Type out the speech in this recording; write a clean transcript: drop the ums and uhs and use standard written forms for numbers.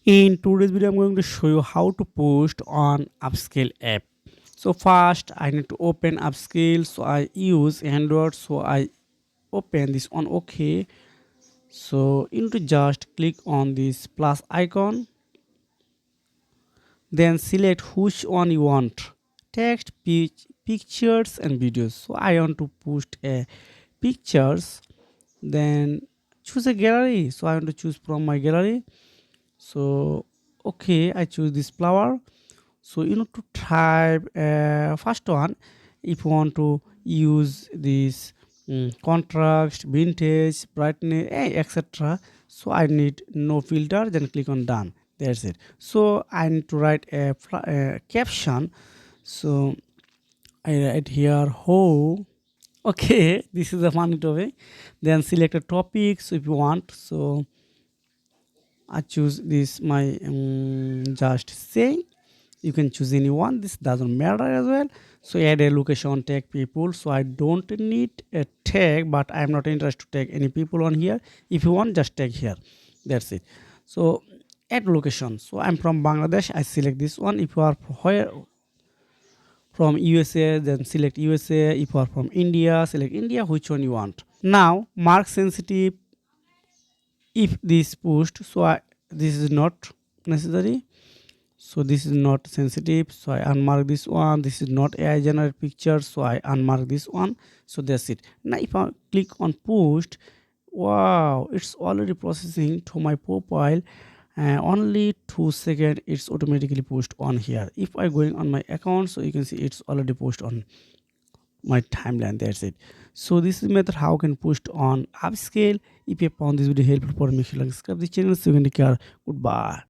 In today's video, I'm going to show you how to post on UpScrolled app. So first, I need to open UpScrolled. So I use Android. So I open this on OK. So you need to just click on this plus icon. Then select which one you want. Text, pictures, and videos. So I want to post a pictures. Then choose a gallery. So I want to choose from my gallery. So okay, I choose this flower. So you need to type first one if you want to use this contrast, vintage, brightness, etc. So I need no filter, then click on done. That's it. So I need to write a caption. So I write here how. Okay, this is a funny topic. Then select a topic. So if you want, so I choose this my just saying. You can choose anyone. This doesn't matter as well. So add a location tag people. So I don't need a tag, but I'm not interested to tag any people on here. If you want, just tag here. That's it. So add location. So I'm from Bangladesh. I select this one. If you are from USA, then select USA. If you are from India, select India. Which one you want. Now mark sensitive if this post. So this is not necessary. So this is not sensitive, so I unmark this one. This is not AI generated picture, so I unmark this one. So that's it. Now if I click on post, wow, it's already processing to my profile. Only 2 seconds it's automatically post on here. If I going on my account, so you can see it's already post on my timeline. That's it. So this is method how can post on upscale. If you found this video helpful for me, subscribe the channel. So you can take care. Goodbye.